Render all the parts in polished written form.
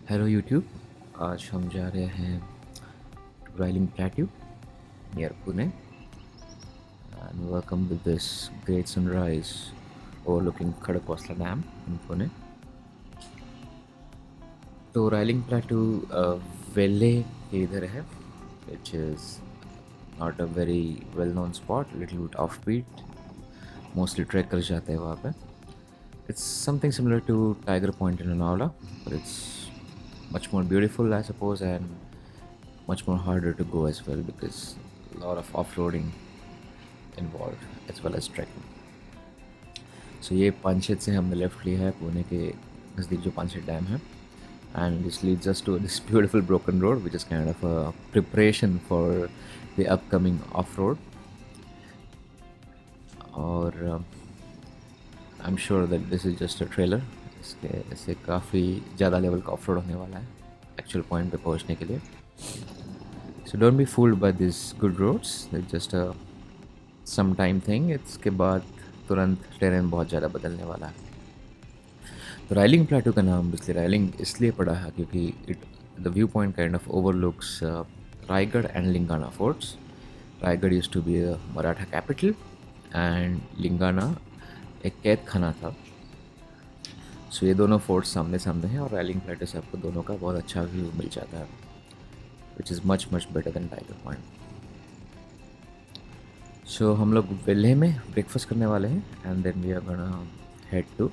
Hello YouTube. आज हम जा रहे हैं to Rayling plateau near Pune and welcome with this great sunrise overlooking Khadakwasla dam in Pune. तो राइलिंग प्लेट्यू वेले के इधर है, which is not a very well known spot, little bit off beat. Mostly trekkers जाते हैं वहाँ पे। It's something similar to Tiger Point in Lonavala, but it's much more beautiful, I suppose, and much more harder to go as well because a lot of off-roading involved as well as trekking. So ये पानशेत से हमने left लिया है, पुणे के नज़दीक जो Panshet dam है, and this leads us to this beautiful broken road, which is kind of a preparation for the upcoming off-road. और I am sure that this is just a trailer. इसके ऐसे काफ़ी ज़्यादा लेवल का ऑफ रोड होने वाला है actual point पे पहुंचने के लिए। So don't be fooled by this good roads, it's just a some time thing. इसके बाद तुरंत टेरेन बहुत ज़्यादा बदलने वाला है। तो राइलिंग प्लेटू का नाम इसलिए राइलिंग इसलिए पड़ा है क्योंकि it the view point kind of overlooks Raigad and Lingana forts. Raigad used to be a Maratha capital and Lingana एक कैद खाना था। सो ये दोनों फोर्ट्स सामने सामने हैं और राइलिंग प्लेटू से आपको दोनों का बहुत अच्छा व्यू मिल जाता है, which is much much better than tiger point. So हम लोग वेल्हे में ब्रेकफास्ट करने वाले हैं and then we are gonna head to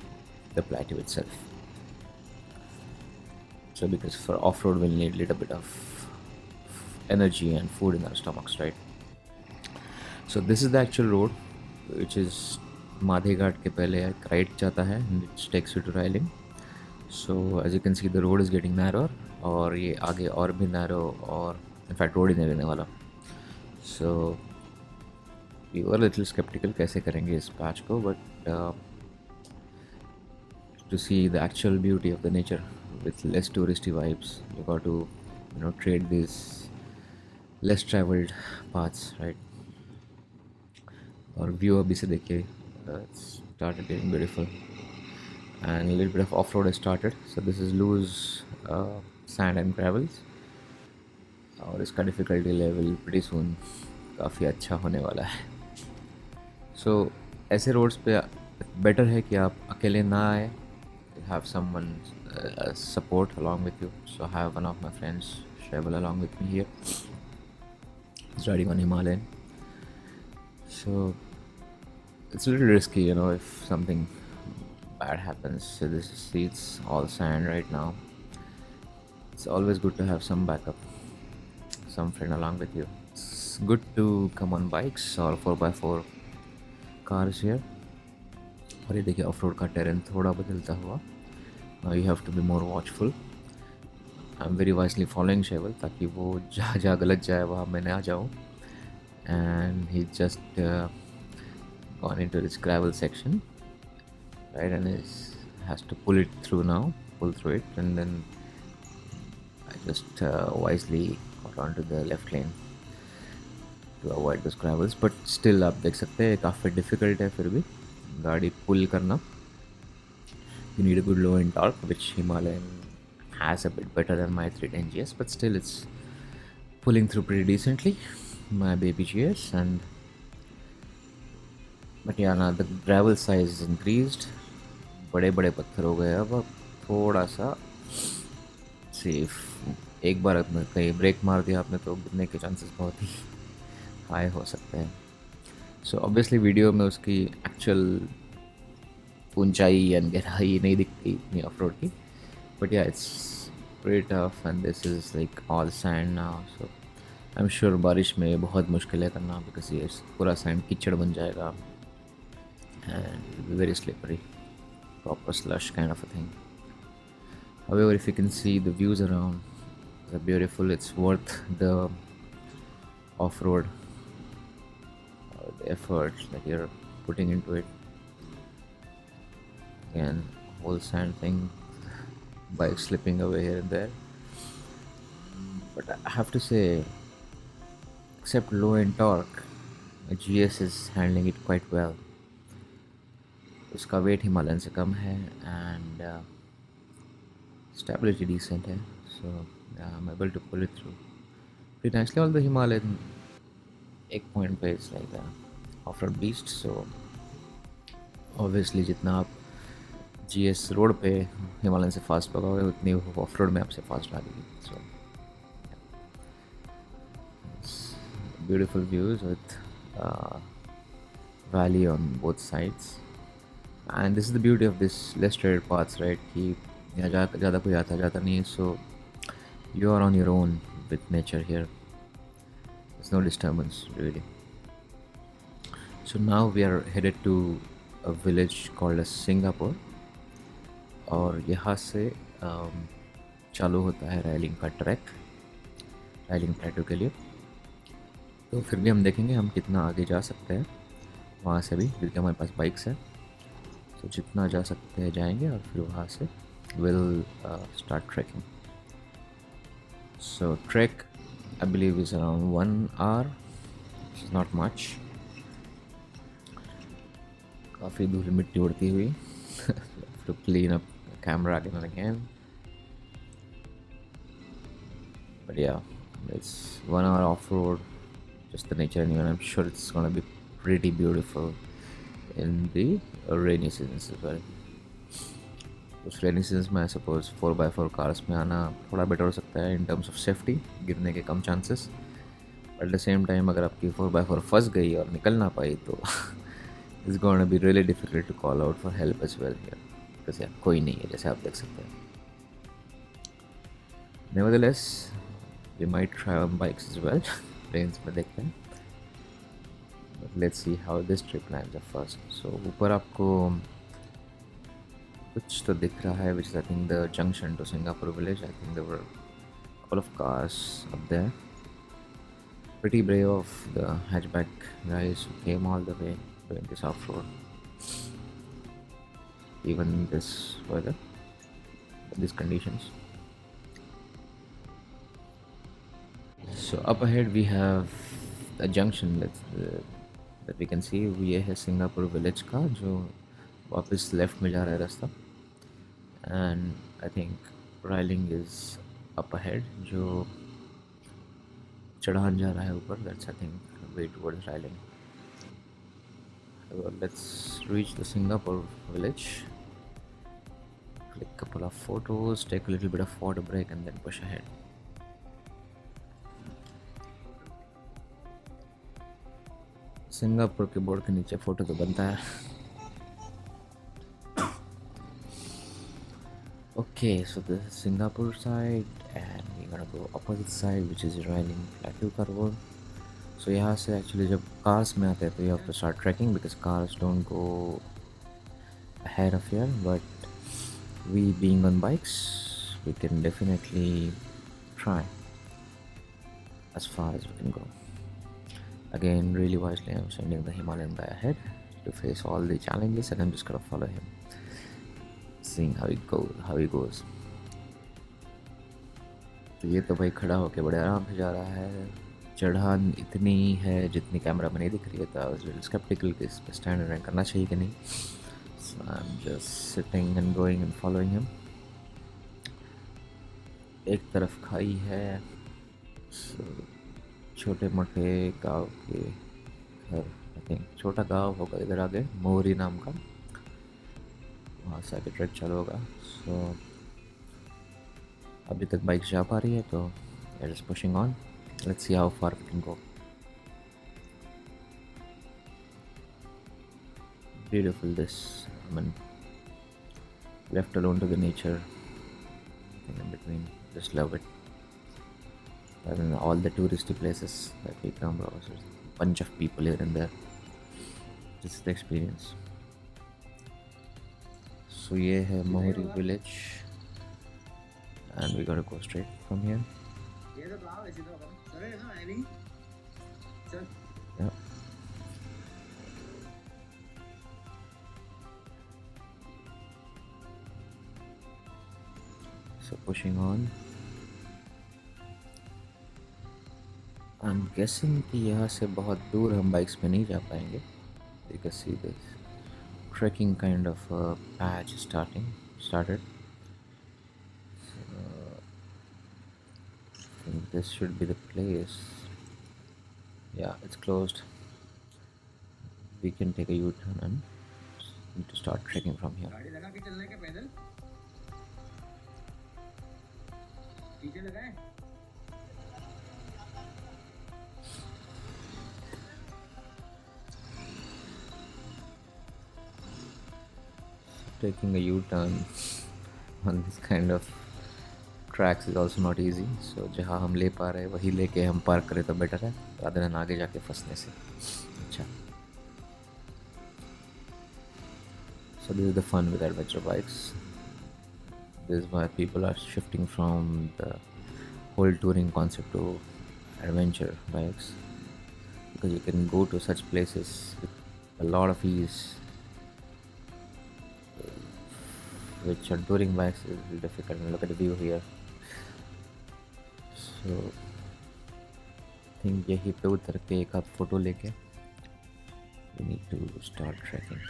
the plateau itself. So because for off-road we'll need a little bit of energy and food in our stomachs, right? So this is the actual road, which is माधे घाट के पहले एक right जाता है and it takes you to Rai-ling. So as you can see the road is getting narrower और ये आगे और भी narrow और in fact road ही नहीं रहने वाला. So we were a little skeptical कैसे करेंगे इस patch को, but to see the actual beauty of the nature with less touristy vibes, you got to trade these less traveled paths, right? और view अभी से देखिए started getting beautiful and a little bit of off-road has started. So this is loose sand and gravels और इसका difficulty level pretty soon काफ़ी अच्छा होने वाला है। So ऐसे रोड्स पे बेटर है कि आप अकेले ना आए, have someone support along with you. So I have one of my friends travel along with me here. He's riding on Himalayan. So it's a little risky, if something bad happens. So this see, it's all sand right now. It's always good to have some backup, some friend along with you. It's good to come on bikes or 4x4 cars here. और ये देखिए of road का terrain थोड़ा बदलता हुआ। Now you have to be more watchful. I'm very wisely following Sheval ताकि वो जहाँ जहाँ गलत जाए वहाँ मैं ना जाऊँ। And he just gone into this gravel section, right, and has to pull through it, and then I just wisely got onto the left lane to avoid those gravels. But still आप देख सकते हैं काफ़ी difficult है फिर भी गाड़ी pull करना. You need a good low end torque, which Himalayan has a bit better than my 310 GS, but still it's pulling through pretty decently, my baby GS. And but yeah, now the gravel size is increased, बड़े बड़े पत्थर हो गए अब थोड़ा सा safe. एक बार कहीं ब्रेक मार दिया आपने तो गिरने के चांसेस बहुत ही हाई हो सकते हैं। सो ऑब्वियसली वीडियो में उसकी एक्चुअल ऊंचाई या गहराई नहीं दिखती इतनी ऑफ रोड की, बट या it's pretty tough and this is like all sand now. So I am sure बारिश में बहुत मुश्किल है करना बिकॉज ये पूरा सैंड कीचड़ बन जाएगा and very slippery, proper slush kind of a thing. However, if you can see the views around, they're beautiful. It's worth the off-road, the effort that you're putting into it. Again, whole sand thing, bike slipping away here and there. But I have to say, except low-end torque, the GS is handling it quite well. उसका wait Himalayan से कम है and stability decent है, so yeah, I'm able to pull it through pretty nicely. Although Himalayan एक point पे is like a off-road beast, so obviously जितना आप GS road पे Himalayan से फास्ट भगाओगे उतनी ऑफ रोड में आपसे फास्ट भागेगी. So beautiful views with valley on both sides, and this is the beauty of this less trailed paths, right? कि यहाँ ज़्यादा कोई आता जाता नहीं है, so you are on your own with nature here. There's no disturbance really. So now we are headed to a village called as Singapore, और यहाँ से चालू होता है राइलिंग का ट्रैक, राइलिंग प्लेटो के लिए. तो फिर भी हम देखेंगे हम कितना आगे जा सकते हैं वहाँ से भी, क्योंकि हमारे पास बाइक्स है. तो जितना जा सकते हैं जाएंगे और फिर वहाँ से will start trekking. So trek I believe is around 1 hour, is not much. काफ़ी धूल मिट्टी उड़ती हुई to clean up camera again and again, but yeah, it's 1 hour off-road, just the nature, and I'm sure it's gonna be pretty beautiful in the rainy seasons as well. उस rainy seasons में I suppose 4x4 cars में आना थोड़ा better हो सकता है in terms of safety, गिरने के कम chances. But at the same time अगर आपकी 4x4 फंस गई और निकल ना पाई तो it's gonna be really difficult to call out for help as well here. या कोई नहीं है जैसे आप देख सकते हैं. Nevertheless, we might try on bikes as well. Trains में देखते हैं. But let's see how this trip plans up first. So ऊपर आपको कुछ तो दिख रहा है, which is I think the junction to Singapore village. I think there were a couple of cars up there. Pretty brave of the hatchback guys who came all the way doing this off-road. Even in this weather, these conditions. So up ahead we have a junction that we can see. ये है Singapore village का जो वापस left में जा रहा है रास्ता, and I think Rai-ling is up ahead जो चढ़ान जा रहा है ऊपर. That's I think way towards Rai-ling. Well, let's reach the Singapore village. Click a couple of photos, take a little bit of water break, and then push ahead. Singapore के board के नीचे photo तो बनता है. Okay, so the Singapore side, and we're gonna go opposite side, which is Rai-ling plateau का road. So यहाँ से actually जब cars में आते हैं तो you have to start trekking because cars don't go ahead of here, but we being on bikes, we can definitely try as far as we can go. Again, really wisely, I'm sending the Himalayan guy ahead to face all the challenges, and I'm just gonna follow him, seeing how he goes. तो ये तो भाई खड़ा होके बड़े आराम से जा रहा है. चढ़ान इतनी है जितनी कैमरा में नहीं दिख रही है, तो I was a little skeptical कि इस पर स्टैंड रैंक करना चाहिए कि नहीं. So I'm just sitting and going and following him. एक तरफ खाई है, so, छोटे मोटे गांव के घर, आई थिंक छोटा गांव होगा इधर आगे, मोरी नाम का, वहाँ से आगे ट्रैक चालू होगा. सो अभी तक बाइक जा पा रही है तो it is pushing on. Let's see how far we can go. Beautiful this, I mean, left alone to the nature in between, just love it. Rather than all the touristy places that we come across, there's a bunch of people here and there. This is the experience. So ये है मोहरी village, and we gotta go straight from here. Yeah. So pushing on. I'm guessing कि यहाँ से बहुत दूर हम bikes पे नहीं जा पाएंगे. You can see this trekking kind of patch started. this should be the place. Yeah, it's closed. We can take a U-turn and need to start trekking from here. Taking a U-turn on this kind of tracks is also not easy. So जहाँ हम ले पा रहे हैं वही लेके हम park करें तो बेटर है, rather than आगे जाके फंसने से. अच्छा. So this is the fun with adventure bikes. This is why people are shifting from the whole touring concept to adventure bikes, because you can go to such places with a lot of ease, which on touring bikes is really difficult. And look at the view here. So I think यहीं पे उतर के एक आध photo लेके we need to start trekking.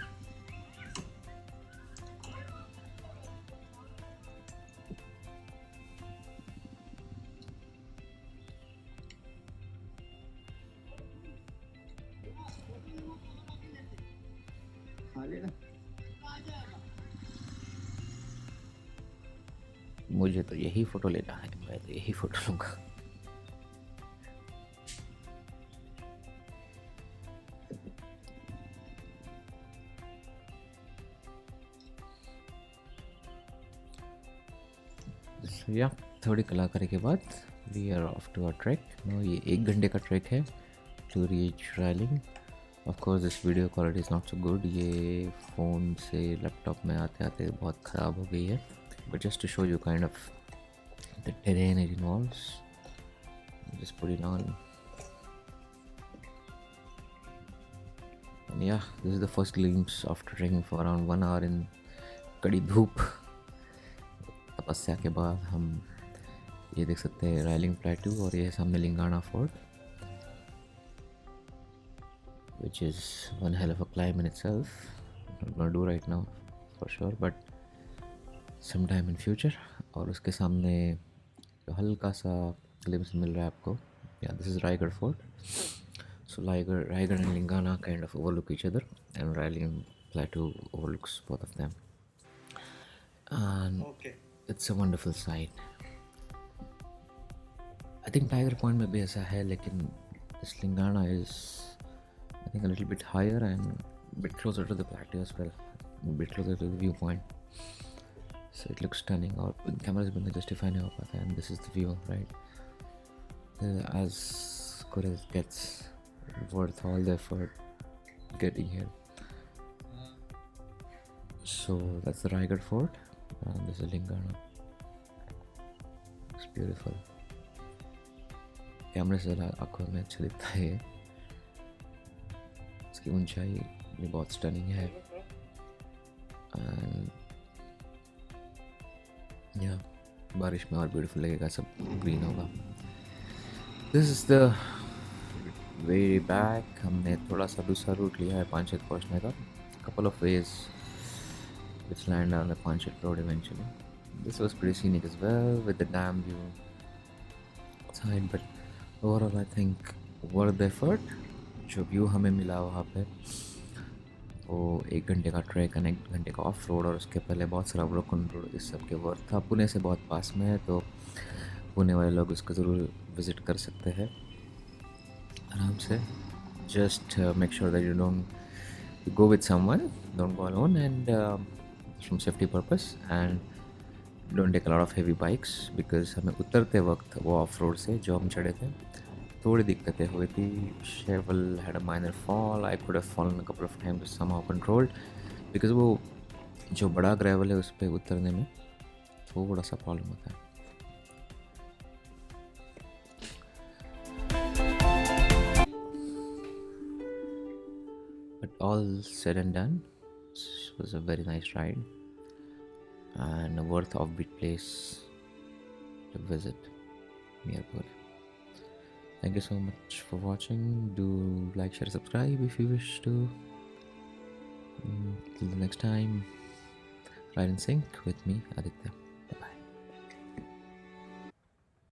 मुझे तो यही फ़ोटो लेना है, मैं तो यही फ़ोटो लूँगा. So yeah, थोड़ी कलाकारी के बाद we are off to our trek. Now ये 1 घंटे का ट्रैक है to reach Rai-ling. Of course this video quality is not so good. ये फ़ोन से लैपटॉप में आते आते बहुत ख़राब हो गई है. But just to show you kind of the terrain it involves, just put it on. And yeah, this is the first glimpse after trekking for around 1 hour in कड़ी धूप तपस्या के बाद हम ये देख सकते हैं राइलिंग प्लेटू, और ये सामने Lingana fort, which is one hell of a climb in itself. I'm not gonna do right now for sure, but sometime in future. और उसके सामने जो हल्का सा ग्लिम्स मिल रहा है आपको, yeah, this is Raigad Fort. So Raigad and Lingana kind of overlook each other, and Rai-ling Plateau overlooks both of them. And okay, it's a wonderful sight. I think Tiger Point में भी ऐसा है, लेकिन this Lingana is I think a little bit higher and a bit closer to the plateau as well, a bit closer to the viewpoint. So it looks stunning. और camera से बंदा justify नहीं हो पाता, and this is the view, right? As good as it gets, worth all the effort getting here. So that's the Raigad Fort, and this is Lingana. It's beautiful. कैमरे से आँखों में अच्छा दिखता है. इसकी ऊंचाई भी बहुत स्टनिंग है, एंड या बारिश में और ब्यूटीफुल लगेगा, सब ग्रीन होगा. This is the way back. हमने थोड़ा सा दूसरा रूट लिया है पांचेत पहुंचने का. Couple of ways which land on the Panchet road eventually. This was pretty scenic as well with the dam view outside, but overall I think worth the effort. जो view हमें मिला वहाँ पे, वो 1 घंटे का ट्रैक एंड 1 घंटे का ऑफ रोड, और उसके पहले बहुत सारा ब्रोकन रोड, इस सब के वर्थ था. पुणे से बहुत पास में है, तो पुणे वाले लोग इसको ज़रूर विज़िट कर सकते हैं आराम से. Just make sure that you don't go with someone, don't go alone, and from safety purpose, and don't take a lot of heavy bikes, because हमें उतरते वक्त वो ऑफ रोड से जो हम चढ़े थे थोड़ी दिक्कतें हुई थी. Cheval had a minor fall. I could have fallen a couple of times, somehow controlled, because वो जो बड़ा ग्रेवल है उस पर उतरने में थोड़ा सा प्रॉब्लम होता है. But all said and done, it was a very nice ride and a worth offbeat place to visit near Pune. Thank you so much for watching. Do like, share, subscribe if you wish to. Till the next time, ride in sync with me, Aditya.